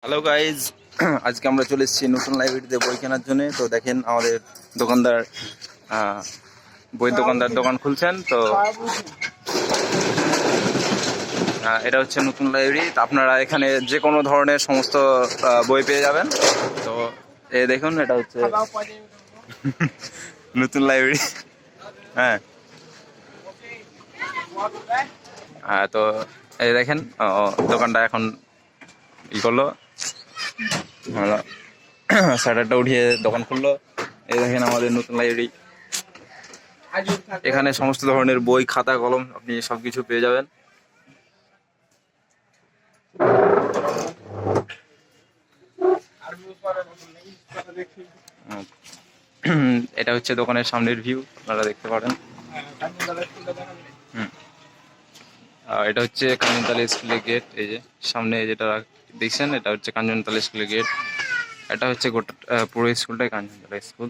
Hello guys, আজকে আমরা চলে এসেছি নতুন লাইব্রেরিতে বই কেনার জন্য। তো দেখেন আমাদের দোকানদার বইয়ের দোকানদার দোকান খুলছেন। তো এটা হচ্ছে নতুন লাইব্রেরি। তো আপনারা এখানে যে কোনো ধরনের সমস্ত বই পেয়ে যাবেন। তো দেখুন, এটা হচ্ছে নতুন লাইব্রেরি। হ্যাঁ, তো এই দেখেন দোকানটা এখন করলো, শাটারটা উঠিয়ে দোকান খুললো। এই দেখেন আমাদের নতুন লাইব্রেরি। এখানে সমস্ত ধরনের বই, খাতা, কলম আপনি সবকিছু পেয়ে যাবেন। এটা হচ্ছে দোকানের সামনের ভিউ, আপনারা দেখতে পারেন। এটা হচ্ছে কাঞ্চনতলা স্কুলের গেট। এই যে সামনে যেটা দেখছেন, এটা হচ্ছে কাঞ্চনতলা স্কুলের গেট। এটা হচ্ছে গোটা পুরো স্কুলটাই কাঞ্চনতলা স্কুল।